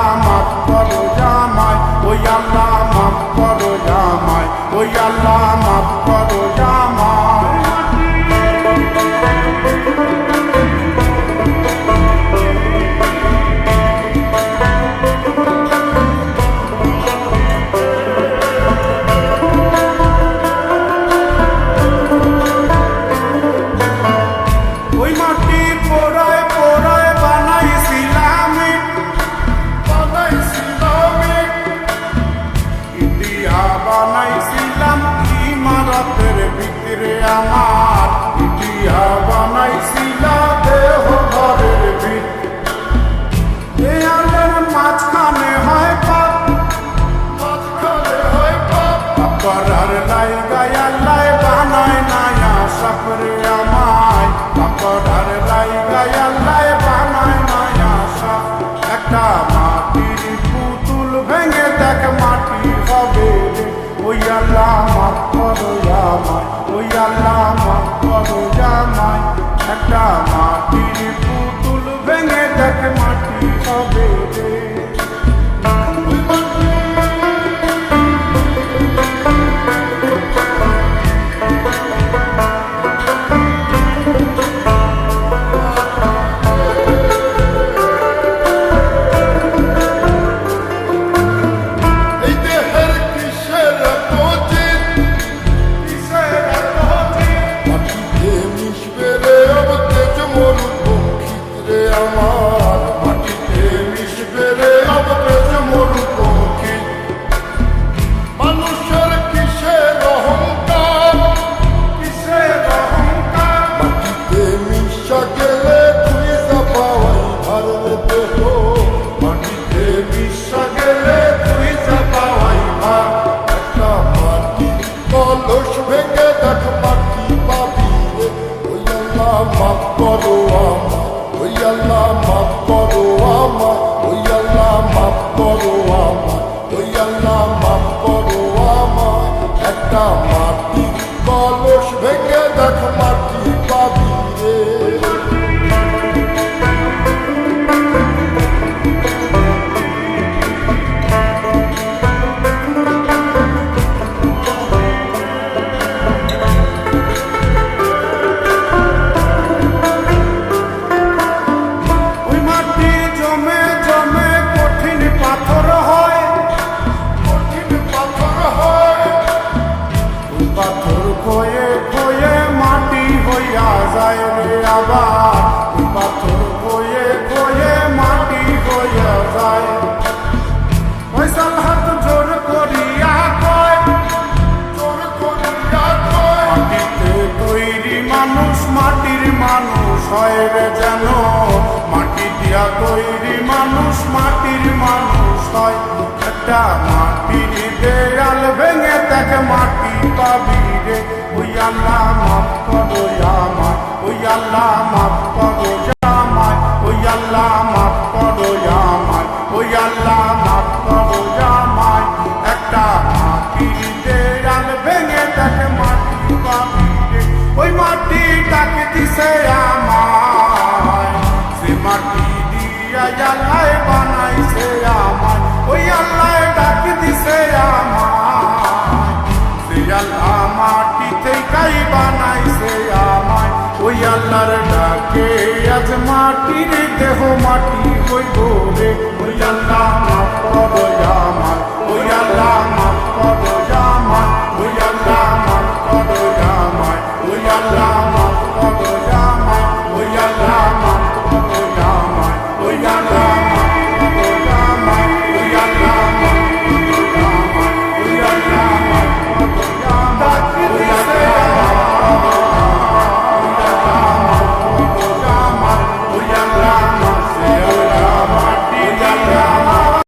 আল্লাহ মাফ করো জামাই, ওই আল্লাহ মাফ করো জামাই, ওই আল্লাহ মাফ করো জামাই। ওই মাটি পোড়ায় পোড়ায় বানাইছিলাম ইন্ডিয়া, বানাইছিলাম ইমারতের ভিতরে আমার, ইন্ডিয়া বানাইছিলাম দেহ ঘরের ভিতরে। দেয়ালের মাঝখানে হয় পাপ, মাঝখানে হয় পাপ, করার লাইগায় আল্লাহ বানায় নায়া সাপরে আমায়, করার লাইগায় আল্লাহ বানায় নায়া সাপ। একটা মাটির পুতুল ভেঙে দেখ মাটি হবে রে, ওই আল্লাহ মাফ করো জামাই, ওই আল্লাহ মাফ করো জামাই। একটা মাটির পুতুল ভেঙে দেখ মাটি হবে রে। মাফ করো আমায়, ওই আল্লাহ মাফ করো আমায়, ওই আল্লাহ মাফ করো আমায়, ওই আল্লাহ মাফ করো আমায়। একটা মাটি কলস ভেঙে দেখ মাটি পাবি রে। পাথর খয়ে খয়ে মাটি হইয়া যায় রে আবার, পাথর খয়ে খয়ে মাটি হইয়া যায়। ফয়সাল হাত জোর করিয়া কয়, জোর করিয়া কয়, মাটিতে তৈরি মানুষ মাটির মানুষ হয় রে যেন, মাটি দিয়া তৈরি মানুষ মাটির মানুষ হয়। একটা মাটির দেয়াল ভেঙে দেখ মাটি পাবি রে, ওই আল্লাহ মাফ করো জামাই, ওই আল্লাহ মাফ করো জামাই, ওই আল্লাহ মাফ করো জামাই, ওই আল্লাহ মাফ